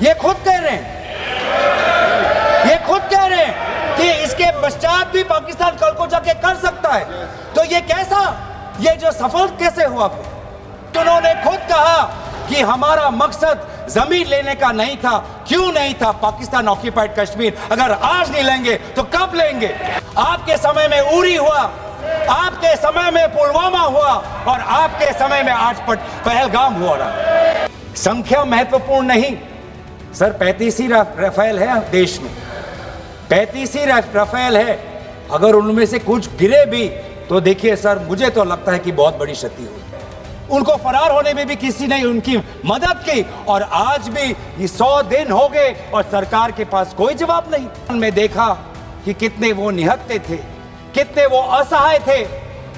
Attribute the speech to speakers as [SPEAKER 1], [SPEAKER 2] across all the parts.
[SPEAKER 1] ये खुद कह रहे हैं, ये खुद कह रहे हैं कि इसके पश्चात भी पाकिस्तान कल को जाके कर सकता है। तो ये कैसा, ये जो सफल कैसे हुआ फिर? तो उन्होंने खुद कहा कि हमारा मकसद जमीन लेने का नहीं था। क्यों नहीं था? पाकिस्तान ऑक्यूपाइड कश्मीर अगर आज नहीं लेंगे तो कब लेंगे? आपके समय में उरी हुआ, आपके समय में पुलवामा हुआ और आपके समय में आज पहलगाम हो रहा। संख्या महत्वपूर्ण नहीं सर, 35 ही राफेल है देश में, 35 ही राफेल है। अगर उनमें से कुछ गिरे भी तो देखिए सर, मुझे तो लगता है कि बहुत बड़ी क्षति हुई। उनको फरार होने में भी किसी ने उनकी मदद की और आज भी ये 100 दिन हो गए और सरकार के पास कोई जवाब नहीं। मैं देखा कि कितने वो निहत्थे थे, कितने वो असहाय थे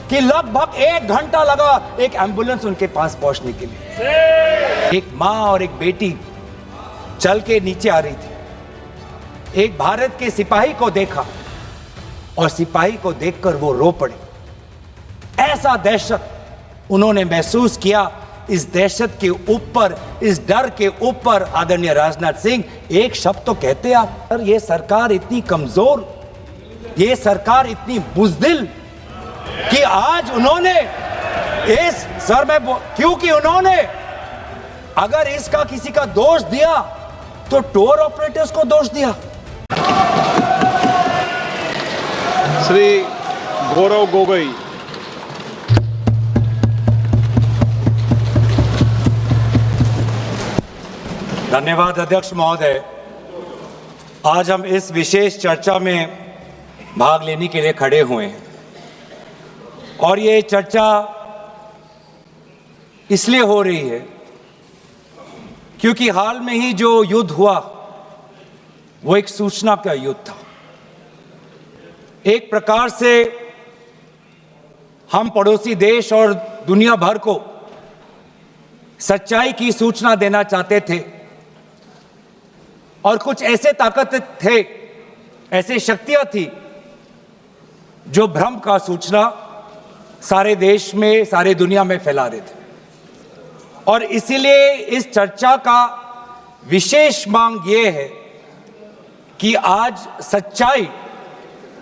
[SPEAKER 1] कि लगभग 1 घंटा लगा एक एम्बुलेंस उनके पास पहुंचने के लिए। एक माँ और एक बेटी चल के नीचे आ रही थी। एक भारत के सिपाही को देखा और सिपाही को देखकर वो रो पड़े। ऐसा दहशत उन्होंने महसूस किया। इस दहशत के ऊपर, इस डर के ऊपर आदरणीय राजनाथ सिंह एक शब्द तो कहते आप, सर ये सरकार इतनी कमजोर, ये सरकार इतनी बुज़दिल कि आज उन्होंने इस सर में क्योंकि उन्होंने अगर इसका किसी का दोष दिया तो टूर ऑपरेटर्स को दोष दिया।
[SPEAKER 2] श्री गौरव गोगोई।
[SPEAKER 1] धन्यवाद अध्यक्ष महोदय। आज हम इस विशेष चर्चा में भाग लेने के लिए खड़े हुए हैं और ये चर्चा इसलिए हो रही है क्योंकि हाल में ही जो युद्ध हुआ वो एक सूचना का युद्ध था। एक प्रकार से हम पड़ोसी देश और दुनिया भर को सच्चाई की सूचना देना चाहते थे और कुछ ऐसे ताकत थे, ऐसे शक्तियां थी जो भ्रम का सूचना सारे देश में, सारे दुनिया में फैला रहे थे। और इसीलिए इस चर्चा का विशेष मांग ये है कि आज सच्चाई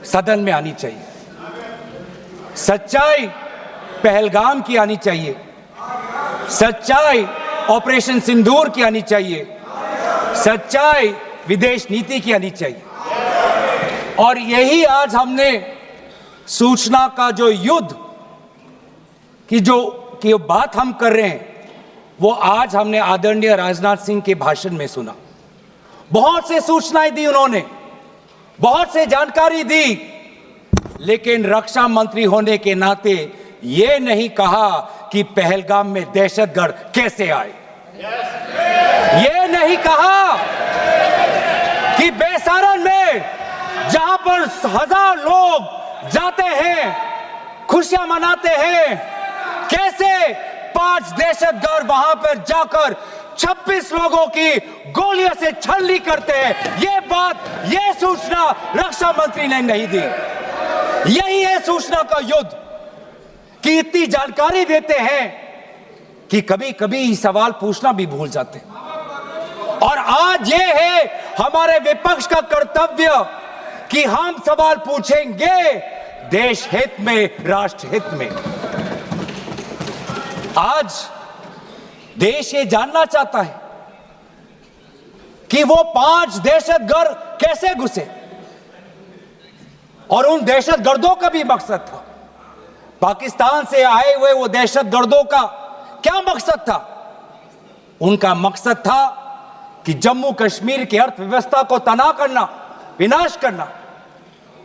[SPEAKER 1] सदन में आनी चाहिए, सच्चाई पहलगाम की आनी चाहिए, सच्चाई ऑपरेशन सिंदूर की आनी चाहिए, सच्चाई विदेश नीति की आनी चाहिए। और यही आज हमने सूचना का जो युद्ध की जो बात हम कर रहे हैं वो आज हमने आदरणीय राजनाथ सिंह के भाषण में सुना। बहुत से सूचनाएं दी उन्होंने, बहुत से जानकारी दी, लेकिन रक्षा मंत्री होने के नाते ये नहीं कहा कि पहलगाम में दहशतगर्द कैसे आए। ये नहीं कहा कि बेसारन में जहां पर 1000 लोग जाते हैं, खुशियां मनाते हैं, कैसे 5 दहशतगर्द वहां पर जाकर 26 लोगों की गोलियों से छलनी करते हैं। ये बात, ये सूचना रक्षा मंत्री ने नहीं दी। यही है सूचना का युद्ध कि इतनी जानकारी देते हैं कि कभी कभी सवाल पूछना भी भूल जाते हैं। और आज ये है हमारे विपक्ष का कर्तव्य कि हम सवाल पूछेंगे देश हित में, राष्ट्र हित में। आज देश ये जानना चाहता है कि वो 5 दहशतगर्द कैसे घुसे और उन दहशतगर्दों का भी मकसद था। पाकिस्तान से आए हुए वो दहशतगर्दों का क्या मकसद था? उनका मकसद था कि जम्मू कश्मीर की अर्थव्यवस्था को तनाव करना, विनाश करना।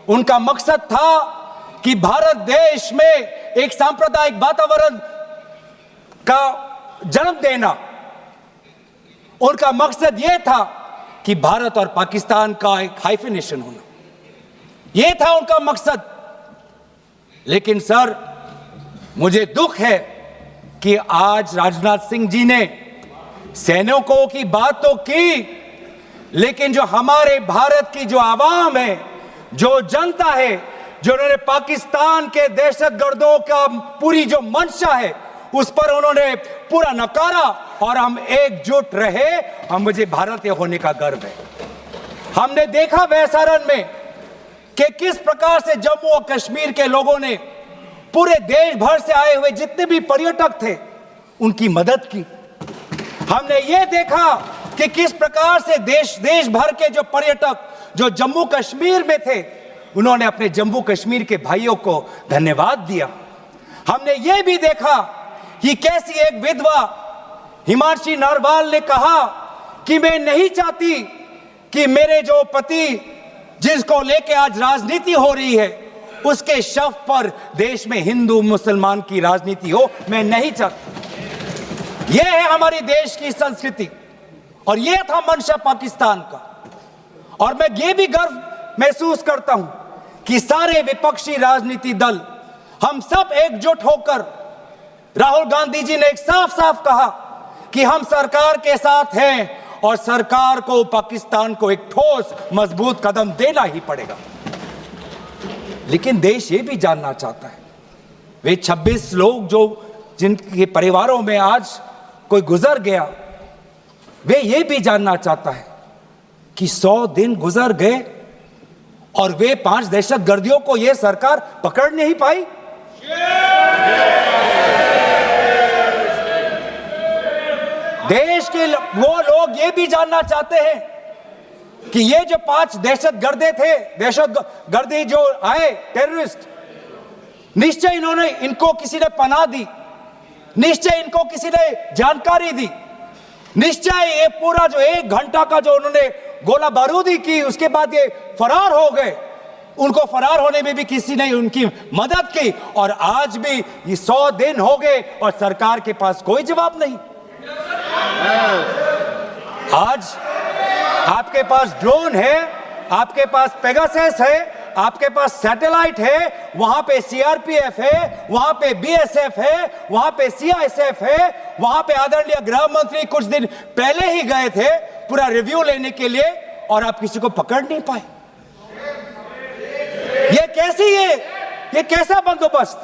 [SPEAKER 1] उनका मकसद था कि भारत देश में एक सांप्रदायिक वातावरण का जन्म देना। उनका मकसद यह था कि भारत और पाकिस्तान का एक हाइफिनेशन होना, यह था उनका मकसद। लेकिन सर, मुझे दुख है कि आज राजनाथ सिंह जी ने सैनिकों की बात तो की, लेकिन जो हमारे भारत की जो आवाम है, जो जनता है, जो उन्होंने पाकिस्तान के दहशतगर्दों का पूरी जो मंशा है उस पर उन्होंने पूरा नकारा और हम एकजुट रहे, हम मुझे भारतीय होने का गर्व है। हमने देखा बेसारन में कि किस प्रकार से जम्मू और कश्मीर के लोगों ने पूरे देश भर से आए हुए जितने भी पर्यटक थे उनकी मदद की। हमने ये देखा कि किस प्रकार से देश भर के जो पर्यटक जो जम्मू कश्मीर में थे उन्होंने अपने जम्मू कश्मीर के भाइयों को धन्यवाद दिया। हमने ये भी देखा कि कैसी एक विधवा हिमांशी नरवाल ने कहा कि मैं नहीं चाहती कि मेरे जो पति जिसको लेके आज राजनीति हो रही है उसके शव पर देश में हिंदू मुसलमान की राजनीति हो, मैं नहीं चाहती। यह है हमारी देश की संस्कृति और यह था मंशा पाकिस्तान का। और मैं ये भी गर्व महसूस करता हूं कि सारे विपक्षी राजनीति दल हम सब एकजुट होकर, राहुल गांधी जी ने एक साफ साफ कहा कि हम सरकार के साथ हैं और सरकार को पाकिस्तान को एक ठोस मजबूत कदम देना ही पड़ेगा। लेकिन देश ये भी जानना चाहता है, वे 26 लोग जो जिनके परिवारों में आज कोई गुजर गया, वे ये भी जानना चाहता है कि 100 दिन गुजर गए और वे 5 दहशतगर्दियों को यह सरकार पकड़ नहीं पाई। देश के वो लोग ये भी जानना चाहते हैं कि ये जो 5 दहशतगर्दे थे, दहशतगर्दी जो आए टेररिस्ट, निश्चय इनको किसी ने पनाह दी, निश्चय इनको किसी ने जानकारी दी, निश्चय ये पूरा जो 1 घंटा का जो उन्होंने गोला बारूदी की उसके बाद ये फरार हो गए, उनको फरार होने में भी किसी ने उनकी मदद की। और आज भी ये 100 दिन हो गए और सरकार के पास कोई जवाब नहीं। आज आपके पास ड्रोन है, आपके पास पेगासस है, आपके पास सैटेलाइट है, वहां पे सीआरपीएफ है, वहां पे बीएसएफ है, वहां पे सीआईएसएफ है, वहां पे आदरणीय गृह मंत्री कुछ दिन पहले ही गए थे पूरा रिव्यू लेने के लिए और आप किसी को पकड़ नहीं पाए। ये कैसा बंदोबस्त?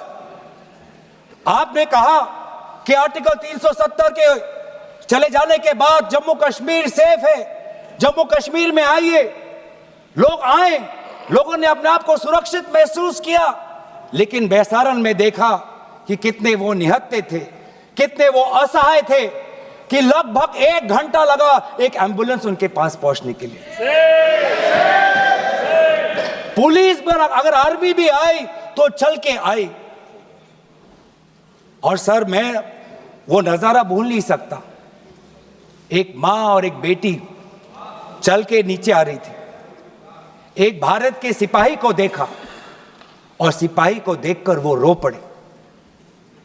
[SPEAKER 1] आपने कहा कि आर्टिकल 370 के चले जाने के बाद जम्मू कश्मीर सेफ है, जम्मू कश्मीर में आइए, लोग आए, लोगों ने अपने आप को सुरक्षित महसूस किया। लेकिन बेसारन में देखा कि कितने वो निहत्थे थे, कितने वो असहाय थे कि लगभग 1 घंटा लगा एक एम्बुलेंस उनके पास पहुंचने के लिए। पुलिस पर अगर आर्मी भी आई तो चल के आई। और सर मैं वो नजारा भूल नहीं सकता, एक मां और एक बेटी चल के नीचे आ रही थी, एक भारत के सिपाही को देखा और सिपाही को देखकर वो रो पड़े,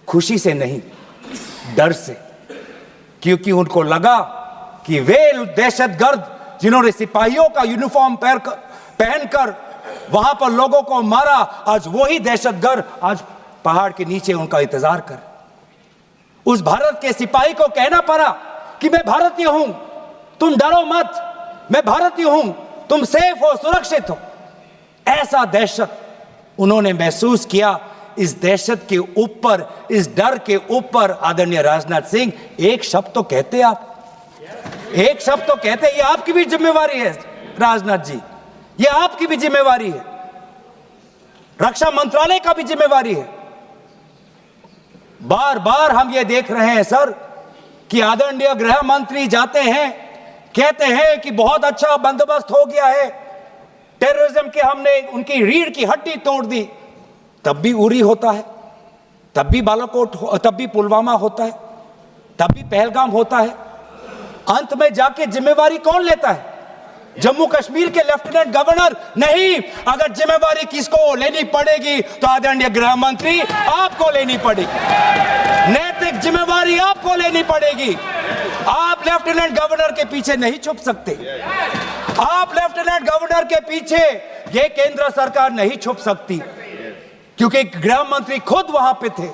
[SPEAKER 1] खुशी से नहीं डर से, क्योंकि उनको लगा कि वे दहशतगर्द जिन्होंने सिपाहियों का यूनिफॉर्म पहनकर वहां पर लोगों को मारा, आज वही दहशतगर्द आज पहाड़ के नीचे उनका इंतजार कर। उस भारत के सिपाही को कहना पड़ा कि मैं भारतीय हूं, तुम डरो मत, मैं भारतीय हूं, तुम सेफ हो, सुरक्षित हो। ऐसा दहशत उन्होंने महसूस किया। इस दहशत के ऊपर, इस डर के ऊपर आदरणीय राजनाथ सिंह एक शब्द तो कहते, आप एक शब्द तो कहते। ये आपकी भी जिम्मेवारी है राजनाथ जी, ये आपकी भी जिम्मेवारी है, रक्षा मंत्रालय का भी जिम्मेवारी है। बार बार हम ये देख रहे हैं सर कि आदरणीय गृह मंत्री जाते हैं, कहते हैं कि बहुत अच्छा बंदोबस्त हो गया है, टेररिज्म के हमने उनकी रीढ़ की हड्डी तोड़ दी, तब भी उरी होता है, तब भी बालाकोट, तब भी पुलवामा होता है, तब भी पहलगाम होता है। अंत में जाके जिम्मेवारी कौन लेता है? जम्मू कश्मीर के लेफ्टिनेंट गवर्नर नहीं। अगर जिम्मेवारी किसको लेनी पड़ेगी तो आदरणीय गृह मंत्री आपको लेनी पड़ेगी, नैतिक जिम्मेवारी आपको लेनी पड़ेगी। आप लेफ्टिनेंट गवर्नर के पीछे नहीं छुप सकते, आप लेफ्टिनेंट गवर्नर के पीछे ये केंद्र सरकार नहीं छुप सकती, क्योंकि गृह मंत्री खुद वहां पे थे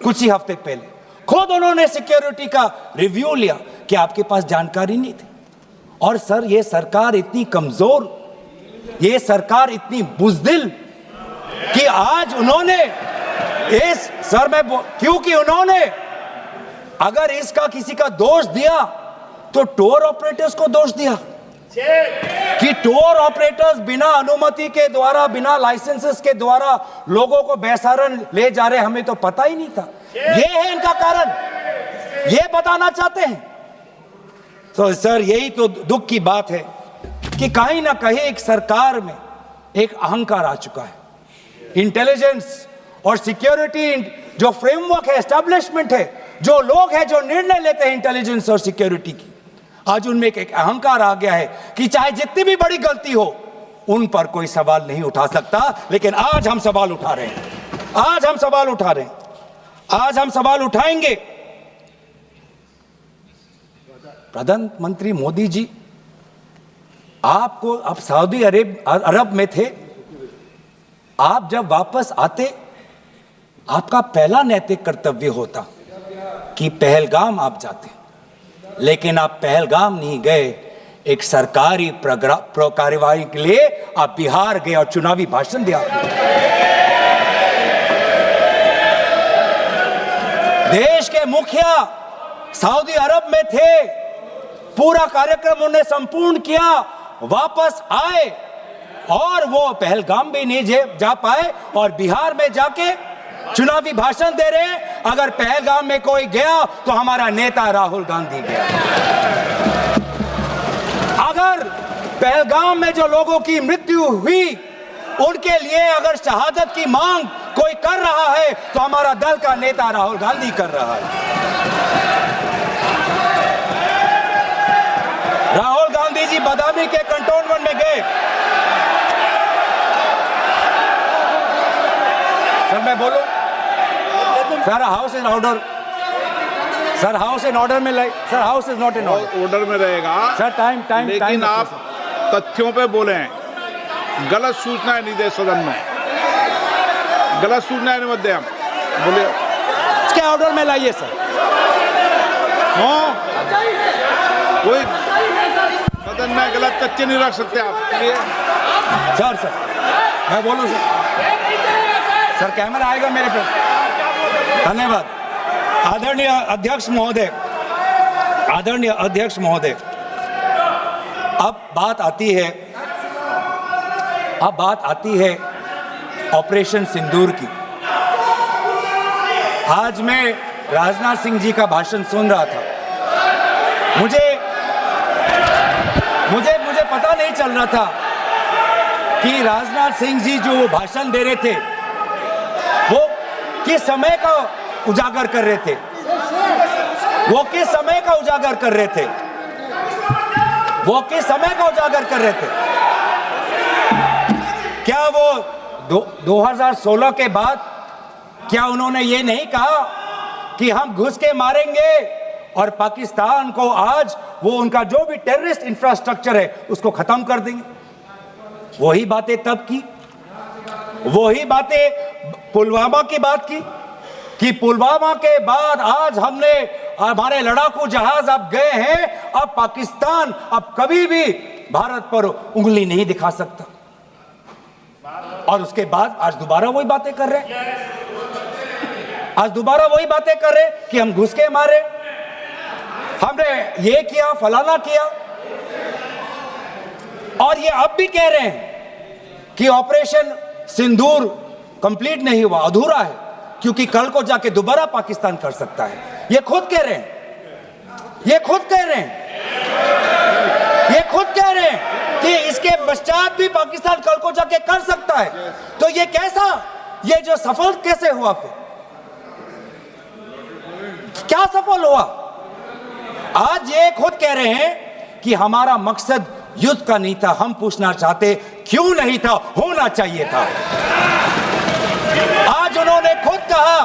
[SPEAKER 1] कुछ ही हफ्ते पहले, खुद उन्होंने सिक्योरिटी का रिव्यू लिया कि आपके पास जानकारी नहीं थी। और सर ये सरकार इतनी कमजोर, ये सरकार इतनी बुज़दिल कि आज उन्होंने क्योंकि उन्होंने अगर इसका किसी का दोष दिया तो टूर ऑपरेटर्स को दोष दिया कि टूर ऑपरेटर्स बिना अनुमति के द्वारा, बिना लाइसेंसेस के द्वारा लोगों को बेसहारा ले जा रहे, हमें तो पता ही नहीं था। ये है इनका कारण, ये बताना चाहते हैं। तो सर यही तो दुख की बात है कि कहीं ना कहीं एक सरकार में एक अहंकार आ चुका है। इंटेलिजेंस और सिक्योरिटी जो फ्रेमवर्क है, एस्टैब्लिशमेंट है, जो लोग हैं जो निर्णय लेते हैं इंटेलिजेंस और सिक्योरिटी की, आज उनमें एक अहंकार आ गया है कि चाहे जितनी भी बड़ी गलती हो उन पर कोई सवाल नहीं उठा सकता। लेकिन आज हम सवाल उठा रहे हैं, आज हम सवाल उठा रहे हैं, आज हम सवाल उठाएंगे। प्रधानमंत्री मोदी जी, आपको अब सऊदी अरब में थे, आप जब वापस आते आपका पहला नैतिक कर्तव्य होता कि पहलगाम आप जाते, लेकिन आप पहलगाम नहीं गए। एक सरकारी कार्यवाही के लिए आप बिहार गए और चुनावी भाषण दिया। देश के मुखिया सऊदी अरब में थे, पूरा कार्यक्रम उन्होंने संपूर्ण किया, वापस आए और वो पहलगाम भी नहीं जा पाए और बिहार में जाके चुनावी भाषण दे रहे हैं। अगर पहलगाम में कोई गया तो हमारा नेता राहुल गांधी गया। अगर पहलगाम में जो लोगों की मृत्यु हुई उनके लिए अगर शहादत की मांग कोई कर रहा है तो हमारा दल का नेता राहुल गांधी कर रहा है। राहुल गांधी जी बदामी के कंटोनमेंट में गए। सर मैं बोलूं? Sir house in order, sir house in order में sir house is not in
[SPEAKER 2] order में रहेगा
[SPEAKER 1] सर। टाइम
[SPEAKER 2] लेकिन आप तथ्यों पे बोले, गलत सूचनाएं नहीं दे सदन में, गलत सूचनाएं नहीं मत दे। हम बोले
[SPEAKER 1] इसके ऑर्डर में लाइए सर।
[SPEAKER 2] कोई सदन में गलत तथ्य नहीं रख सकते आप।
[SPEAKER 1] सर मैं बोलूं सर कैमरा आएगा मेरे पे। धन्यवाद। आदरणीय अध्यक्ष महोदय, आदरणीय अध्यक्ष महोदय, अब बात आती है ऑपरेशन सिंदूर की। आज मैं राजनाथ सिंह जी का भाषण सुन रहा था। मुझे पता नहीं चल रहा था कि राजनाथ सिंह जी जो भाषण दे रहे थे वो किस समय का उजागर कर रहे थे, वो किस समय का उजागर कर रहे थे, वो किस समय का उजागर कर रहे थे। क्या वो 2016 के बाद क्या उन्होंने ये नहीं कहा कि हम घुस के मारेंगे और पाकिस्तान को आज वो उनका जो भी टेररिस्ट इंफ्रास्ट्रक्चर है उसको खत्म कर देंगे? वही बातें तब की, वही बातें पुलवामा की बात की कि पुलवामा के बाद आज हमने हमारे लड़ाकू जहाज अब गए हैं, अब पाकिस्तान अब कभी भी भारत पर उंगली नहीं दिखा सकता। और उसके बाद आज दोबारा वही बातें कर रहे हैं, आज दोबारा वही बातें कर रहे हैं कि हम घुस के मारे, हमने ये किया, फलाना किया। और ये अब भी कह रहे हैं कि ऑपरेशन सिंदूर कंप्लीट नहीं हुआ, अधूरा है, क्योंकि कल को जाके दोबारा पाकिस्तान कर सकता है। ये खुद कह रहे हैं, ये खुद कह रहे हैं, ये खुद कह रहे हैं कि इसके पश्चात भी पाकिस्तान कल को जाके कर सकता है। तो ये कैसा, ये जो सफल कैसे हुआ, फिर क्या सफल हुआ? आज ये खुद कह रहे हैं कि हमारा मकसद युद्ध का नहीं था। हम पूछना चाहते क्यों नहीं था, होना चाहिए था। आज उन्होंने खुद कहा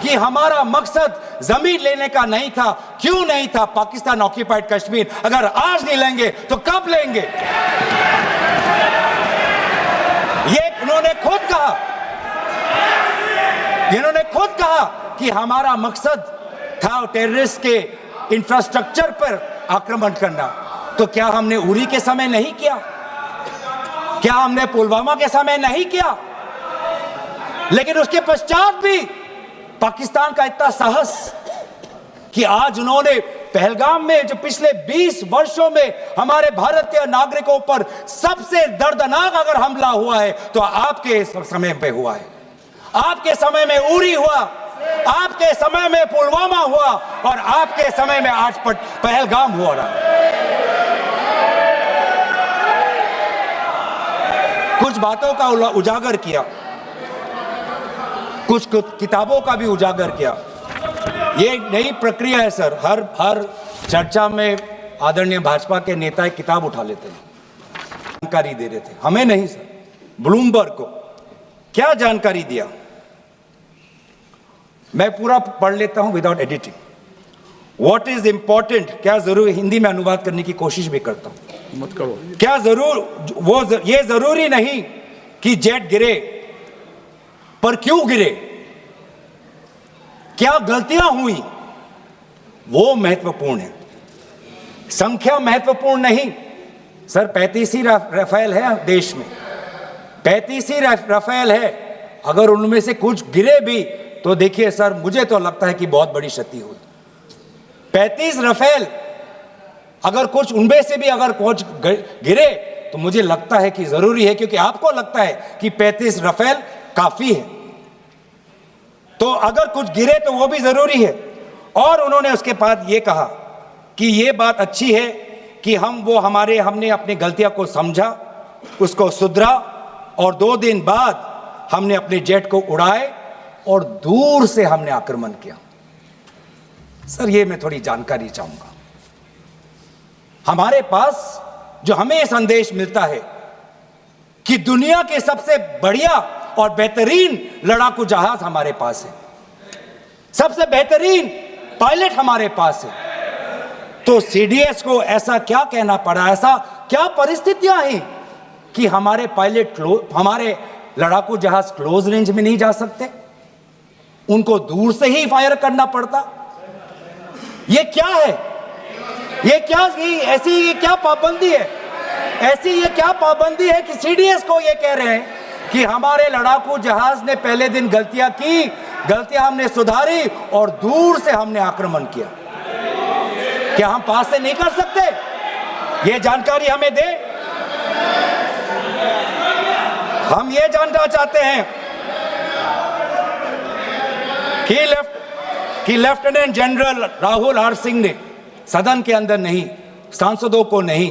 [SPEAKER 1] कि हमारा मकसद जमीन लेने का नहीं था। क्यों नहीं था? पाकिस्तान ऑक्यूपाइड कश्मीर अगर आज नहीं लेंगे तो कब लेंगे? ये उन्होंने खुद कहा, इन्होंने खुद कहा कि हमारा मकसद था टेररिस्ट के इंफ्रास्ट्रक्चर पर आक्रमण करना। तो क्या हमने उरी के समय नहीं किया? क्या हमने पुलवामा के समय नहीं किया? लेकिन उसके पश्चात भी पाकिस्तान का इतना साहस कि आज उन्होंने पहलगाम में जो पिछले 20 वर्षों में हमारे भारतीय नागरिकों पर सबसे दर्दनाक अगर हमला हुआ है तो आपके समय पे हुआ है। आपके समय में उरी हुआ, आपके समय में पुलवामा हुआ और आपके समय में आज पहलगाम हो रहा है। कुछ बातों का उजागर किया, कुछ किताबों का भी उजागर किया। ये नई प्रक्रिया है सर, हर चर्चा में आदरणीय भाजपा के नेता एक किताब उठा लेते हैं, जानकारी दे रहे थे। हमें नहीं सर, ब्लूमबर्ग को क्या जानकारी दिया, मैं पूरा पढ़ लेता हूं without editing. What is important, क्या जरूरी, हिंदी में अनुवाद करने की कोशिश भी करता हूं,
[SPEAKER 2] मत करो।
[SPEAKER 1] क्या जरूर ये जरूरी नहीं कि जेट गिरे, पर क्यों गिरे, क्या गलतियां हुई, वो महत्वपूर्ण है। संख्या महत्वपूर्ण नहीं सर, 35 ही राफेल है देश में, 35 ही राफेल है। अगर उनमें से कुछ गिरे भी तो देखिए सर, मुझे तो लगता है कि बहुत बड़ी क्षति हुई। 35 राफेल, अगर कुछ उनमें से भी अगर कुछ गिरे तो मुझे लगता है कि जरूरी है, क्योंकि आपको लगता है कि 35 राफेल काफी है, तो अगर कुछ गिरे तो वो भी जरूरी है। और उन्होंने उसके बाद ये कहा कि ये बात अच्छी है कि हमने अपनी गलतियां को समझा, उसको सुधरा और 2 दिन बाद हमने अपने जेट को उड़ाए और दूर से हमने आक्रमण किया। सर ये मैं थोड़ी जानकारी चाहूंगा। हमारे पास जो हमें ये संदेश मिलता है कि दुनिया के सबसे बढ़िया और बेहतरीन लड़ाकू जहाज हमारे पास है, सबसे बेहतरीन पायलट हमारे पास है, तो सीडीएस को ऐसा क्या कहना पड़ा, ऐसा क्या परिस्थितियां हैं कि हमारे पायलट हमारे लड़ाकू जहाज क्लोज रेंज में नहीं जा सकते, उनको दूर से ही फायर करना पड़ता। ये क्या है, ये क्या पाबंदी है, ऐसी ये क्या पाबंदी है कि सीडीएस को ये कह रहे हैं कि हमारे लड़ाकू जहाज ने पहले दिन गलतियां की, गलतियां हमने सुधारी और दूर से हमने आक्रमण किया। क्या हम पास से नहीं कर सकते? ये जानकारी हमें दे। हम ये जानना चाहते हैं कि lieutenant general Rahul R Singh ने सदन के अंदर नहीं, सांसदों को नहीं,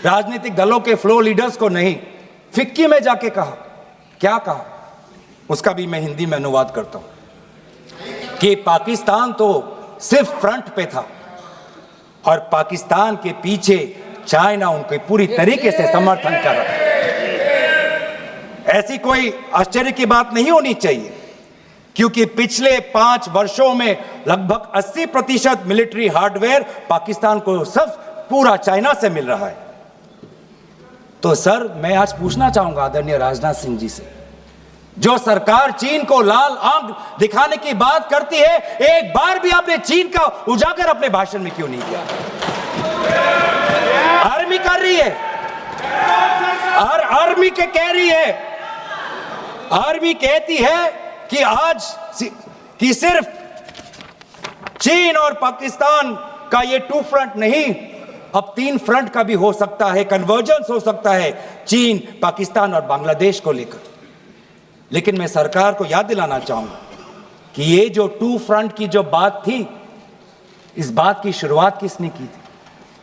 [SPEAKER 1] राजनीतिक दलों के फ्लोर लीडर्स को नहीं, फिक्की में जाके कहा, क्या कहा उसका भी मैं हिंदी में अनुवाद करता हूं कि पाकिस्तान तो सिर्फ फ्रंट पे था और पाकिस्तान के पीछे चाइना उनके पूरी तरीके से समर्थन कर रहा है। ऐसी कोई आश्चर्य की बात नहीं होनी चाहिए, क्योंकि पिछले 5 वर्षों में लगभग 80% मिलिट्री हार्डवेयर पाकिस्तान को सब पूरा चाइना से मिल रहा है। तो सर मैं आज पूछना चाहूंगा आदरणीय राजनाथ सिंह जी से, जो सरकार चीन को लाल आंख दिखाने की बात करती है, एक बार भी आपने चीन का उजागर अपने भाषण में क्यों नहीं किया? आर्मी कर रही है, आर्मी के कह रही है, आर्मी कहती है कि आज कि सिर्फ चीन और पाकिस्तान का ये 2 फ्रंट नहीं, अब 3 फ्रंट का भी हो सकता है, कन्वर्जेंस हो सकता है चीन, पाकिस्तान और बांग्लादेश को लेकर। लेकिन मैं सरकार को याद दिलाना चाहूंगा कि ये जो 2 फ्रंट की जो बात थी, इस बात की शुरुआत किसने की थी?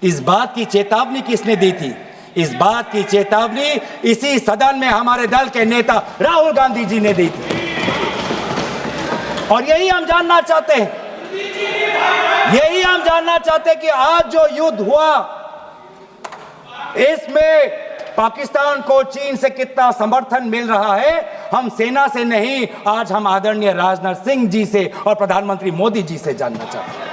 [SPEAKER 1] इस बात की चेतावनी किसने दी थी? इस बात की चेतावनी इसी सदन में हमारे दल के नेता राहुल गांधी जी ने दी थी। और यही हम जानना चाहते हैं, यही हम जानना चाहते हैं कि आज जो युद्ध हुआ, इसमें पाकिस्तान को चीन से कितना समर्थन मिल रहा है, हम सेना से नहीं, आज हम आदरणीय राजनाथ सिंह जी से और प्रधानमंत्री मोदी जी से जानना चाहते हैं।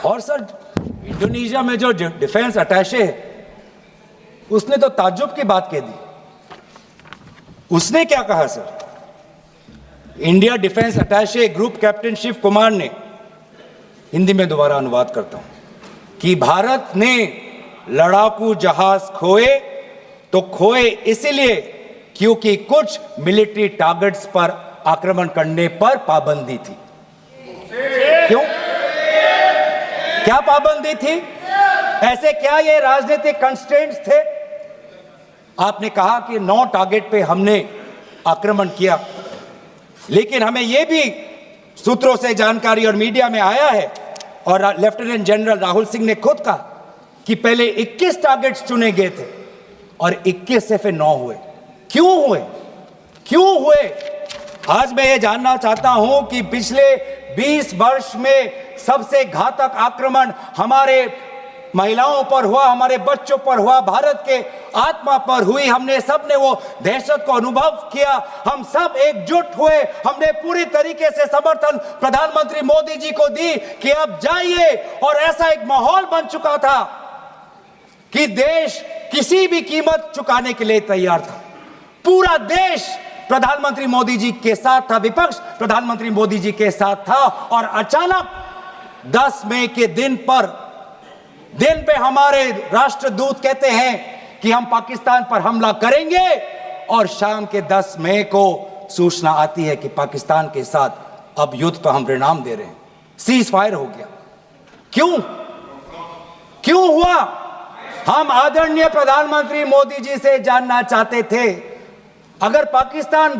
[SPEAKER 1] और सर इंडोनेशिया में जो डिफेंस अटैचे है, उसने तो ताज्जुब की बात कह दी। उसने क्या कहा sir? India defence attache group captain Shiv Kumar ने, हिंदी में दोबारा अनुवाद करता हूं, कि भारत ने लड़ाकू जहाज खोए तो खोए इसलिए क्योंकि कुछ मिलिट्री टारगेट्स पर आक्रमण करने पर पाबंदी थी। क्यों? क्या पाबंदी थी? ऐसे क्या ये राजनीतिक कंस्ट्रेंट्स थे? आपने कहा कि 9 टारगेट पे हमने आक्रमण किया, लेकिन हमें यह भी सूत्रों से जानकारी और मीडिया में आया है, और लेफ्टिनेंट जनरल राहुल सिंह ने खुद कहा कि पहले 21 टारगेट्स चुने गए थे और 21 से फिर 9 हुए। क्यों हुए? क्यों हुए? आज मैं ये जानना चाहता हूं कि पिछले 20 वर्ष में सबसे घातक आक्रमण हमारे महिलाओं पर हुआ, हमारे बच्चों पर हुआ, भारत के आत्मा पर हुई। हमने सब ने वो दहशत को अनुभव किया, हम सब एकजुट हुए, हमने पूरी तरीके से समर्थन प्रधानमंत्री मोदी जी को दी कि अब जाइए, और ऐसा एक माहौल बन चुका था कि देश किसी भी कीमत चुकाने के लिए तैयार था। पूरा देश प्रधानमंत्री मोदी जी के साथ था, विपक्ष प्रधानमंत्री मोदी जी के साथ था, और अचानक 10 मई के दिन पे हमारे राष्ट्रदूत कहते हैं कि हम पाकिस्तान पर हमला करेंगे, और शाम के 10 मई को सूचना आती है कि पाकिस्तान के साथ अब युद्ध पर हम परिणाम दे रहे हैं, सीज फायर हो गया। क्यों हुआ? हम आदरणीय प्रधानमंत्री मोदी जी से जानना चाहते थे, अगर पाकिस्तान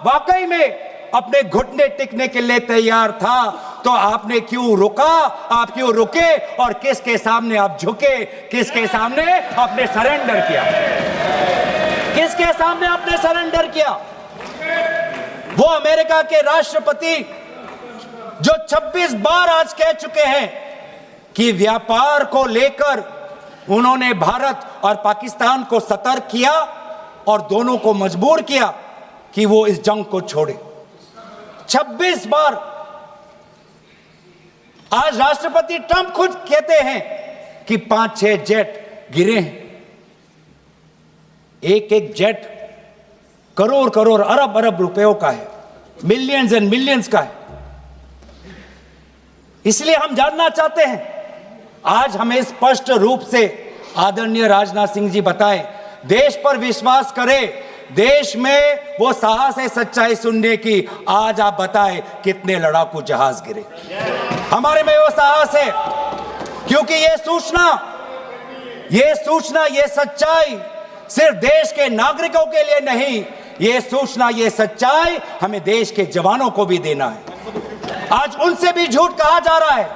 [SPEAKER 1] वाकई में अपने घुटने टिकने के लिए तैयार था तो आपने क्यों रुका? आप क्यों रुके? और किसके सामने आप झुके? किसके सामने आपने सरेंडर किया? किसके सामने आपने सरेंडर किया? वो अमेरिका के राष्ट्रपति जो 26 बार आज कह चुके हैं कि व्यापार को लेकर उन्होंने भारत और पाकिस्तान को सतर्क किया और दोनों को मजबूर किया कि वो इस जंग को छोड़े। 26 बार। आज राष्ट्रपति ट्रंप खुद कहते हैं कि 5-6 जेट गिरे हैं। एक जेट करोड़ अरब रुपयों का है, मिलियंस एंड मिलियंस का है। इसलिए हम जानना चाहते हैं, आज हमें स्पष्ट रूप से आदरणीय राजनाथ सिंह जी बताएं, देश पर विश्वास करें, देश में वो साहस है सच्चाई सुनने की। आज आप बताएं कितने लड़ाकू जहाज गिरे? हमारे में वो साहस है, क्योंकि ये सूचना, ये सच्चाई सिर्फ देश के नागरिकों के लिए नहीं, ये सूचना, ये सच्चाई हमें देश के जवानों को भी देना है। आज उनसे भी झूठ कहा जा रहा है,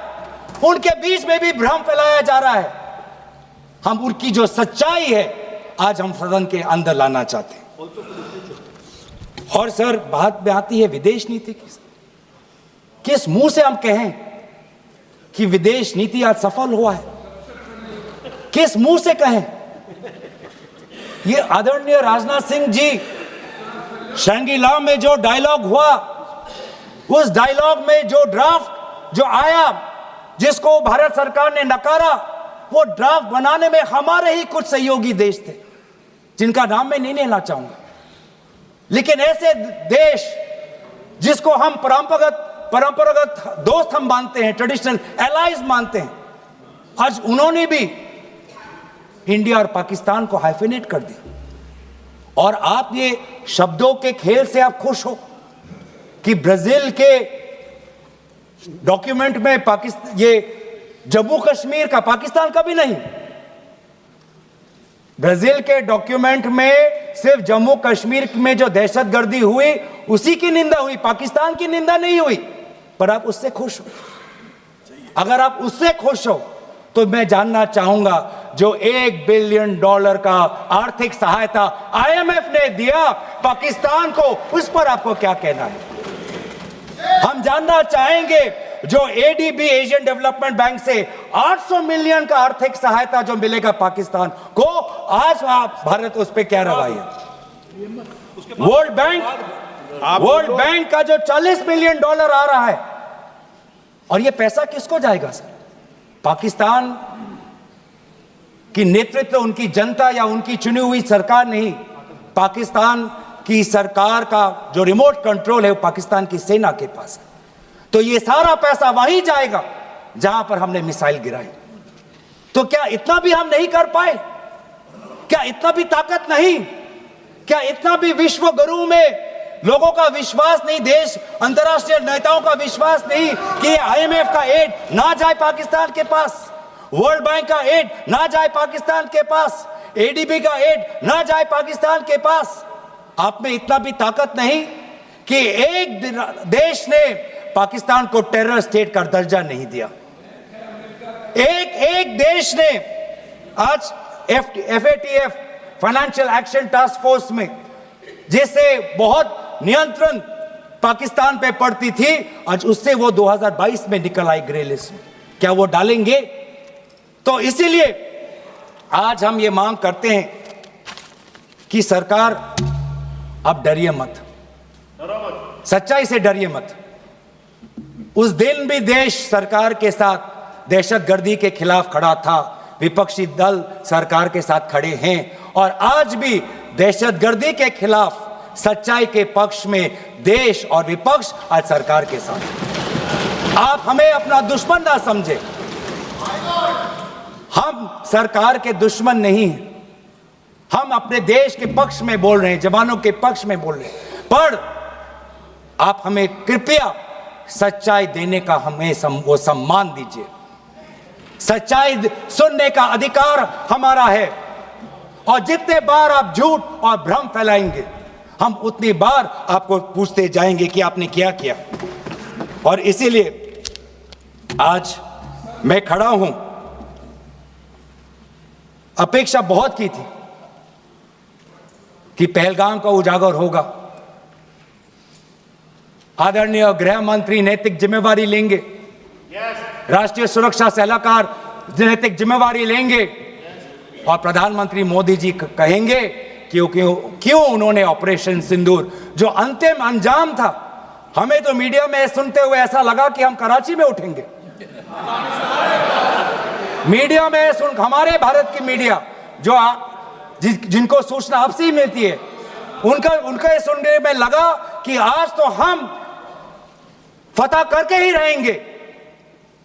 [SPEAKER 1] उनके बीच में भी भ्रम फैलाया जा रहा है। हम उनकी जो सच्चाई है आज हम सदन के अंदर लाना चाहते हैं। और सर, बात में आती है विदेश नीति की। किस मुंह से हम कहें कि विदेश नीति आज सफल हुआ है? किस मुंह से कहें? ये आदरणीय राजनाथ सिंह जी, शंगीला में जो डायलॉग हुआ, उस डायलॉग में जो ड्राफ्ट जो आया, जिसको भारत सरकार ने नकारा, वो ड्राफ्ट बनाने में हमारे ही कुछ सहयोगी देश थे, जिनका नाम मैं नहीं लेना चाहूंगा। लेकिन ऐसे देश जिसको हम परंपरागत दोस्त हम मानते हैं, ट्रेडिशनल एलाइज मानते हैं, आज उन्होंने भी इंडिया और पाकिस्तान को हाइफिनेट कर दिया। और आप ये शब्दों के खेल से आप खुश हो कि ब्राजील के डॉक्यूमेंट में पाकिस्तान, ये जम्मू कश्मीर का पाकिस्तान का भी नहीं, ब्राजील के डॉक्यूमेंट में सिर्फ जम्मू कश्मीर में जो दहशतगर्दी हुई उसी की निंदा हुई, पाकिस्तान की निंदा नहीं हुई। पर आप उससे खुश हो? अगर आप उससे खुश हो तो मैं जानना चाहूंगा, जो $1 बिलियन का आर्थिक सहायता IMF ने दिया पाकिस्तान को, उस पर आपको क्या कहना है? हम जानना चाहेंगे, जो ADB एशियन डेवलपमेंट बैंक से 800 मिलियन का आर्थिक सहायता जो मिलेगा पाकिस्तान को, आज भारत उस पर क्या रवैया है? वर्ल्ड बैंक का जो $40 मिलियन आ रहा है, और ये पैसा किसको जाएगा सर? पाकिस्तान की नेतृत्व उनकी जनता या उनकी चुनी हुई सरकार नहीं, पाकिस्तान की सरकार का जो रिमोट कंट्रोल है वो पाकिस्तान की सेना के पास है। तो ये सारा पैसा वहीं जाएगा जहां पर हमने मिसाइल गिराई। तो क्या इतना भी हम नहीं कर पाए? क्या इतना भी ताकत नहीं? क्या इतना भी विश्व गुरु में लोगों का विश्वास नहीं, देश अंतर्राष्ट्रीय नेताओं का विश्वास नहीं कि आईएमएफ का एड ना जाए पाकिस्तान के पास, वर्ल्ड बैंक का एड ना जाए पाकिस्तान के पास, एडीबी का एड ना जाए पाकिस्तान के पास। आप में इतना भी ताकत नहीं कि एक देश ने पाकिस्तान को टेरर स्टेट का दर्जा नहीं दिया। एक देश ने आज FATF financial action task force में, जिससे बहुत नियंत्रण पाकिस्तान पे पड़ती थी, आज उससे वो 2022 में निकल आई ग्रे लिस्ट में। क्या वो डालेंगे? तो इसीलिए आज हम ये मांग करते हैं कि सरकार अब डरिए मत, सच्चाई से डरिए मत। उस दिन भी देश सरकार के साथ दहशतगर्दी के खिलाफ खड़ा था, विपक्षी दल सरकार के साथ खड़े हैं, और आज भी दहशतगर्दी के खिलाफ सच्चाई के पक्ष में देश और विपक्ष आज सरकार के साथ। आप हमें अपना दुश्मन ना समझे, हम सरकार के दुश्मन नहीं हैं, हम अपने देश के पक्ष में बोल रहे हैं, जवानों के पक्ष में बोल रहे हैं। पर आप हमें कृपया सच्चाई देने का हमें वो सम्मान दीजिए। सच्चाई सुनने का अधिकार हमारा है, और जितने बार आप झूठ और भ्रम फैलाएंगे, हम उतनी बार आपको पूछते जाएंगे कि आपने क्या किया। और इसीलिए आज मैं खड़ा हूं। अपेक्षा बहुत की थी कि पहलगाम का उजागर होगा, आदरणीय गृह मंत्री नैतिक जिम्मेवारी लेंगे, राष्ट्रीय सुरक्षा सलाहकार नैतिक जिम्मेवारी लेंगे, और प्रधानमंत्री मोदी जी कहेंगे क्यों उन्होंने ऑपरेशन सिंदूर, जो अंतिम अंजाम था, हमें तो मीडिया में सुनते हुए ऐसा लगा कि हम कराची में उठेंगे। मीडिया में हमारे भारत की मीडिया जो जिनको सूचना आपसे ही मिलती है, उनका सुनने में लगा कि आज तो हम फतह करके ही रहेंगे,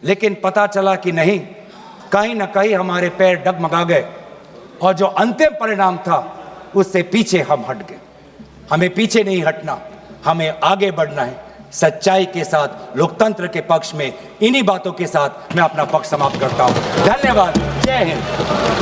[SPEAKER 1] लेकिन पता चला कि नहीं, कहीं ना कहीं हमारे पैर डगमगा गए, और जो अंतिम परिणाम था उससे पीछे हम हट गए। हमें पीछे नहीं हटना, हमें आगे बढ़ना है, सच्चाई के साथ, लोकतंत्र के पक्ष में। इन्हीं बातों के साथ मैं अपना पक्ष समाप्त करता हूं। धन्यवाद। जय हिंद।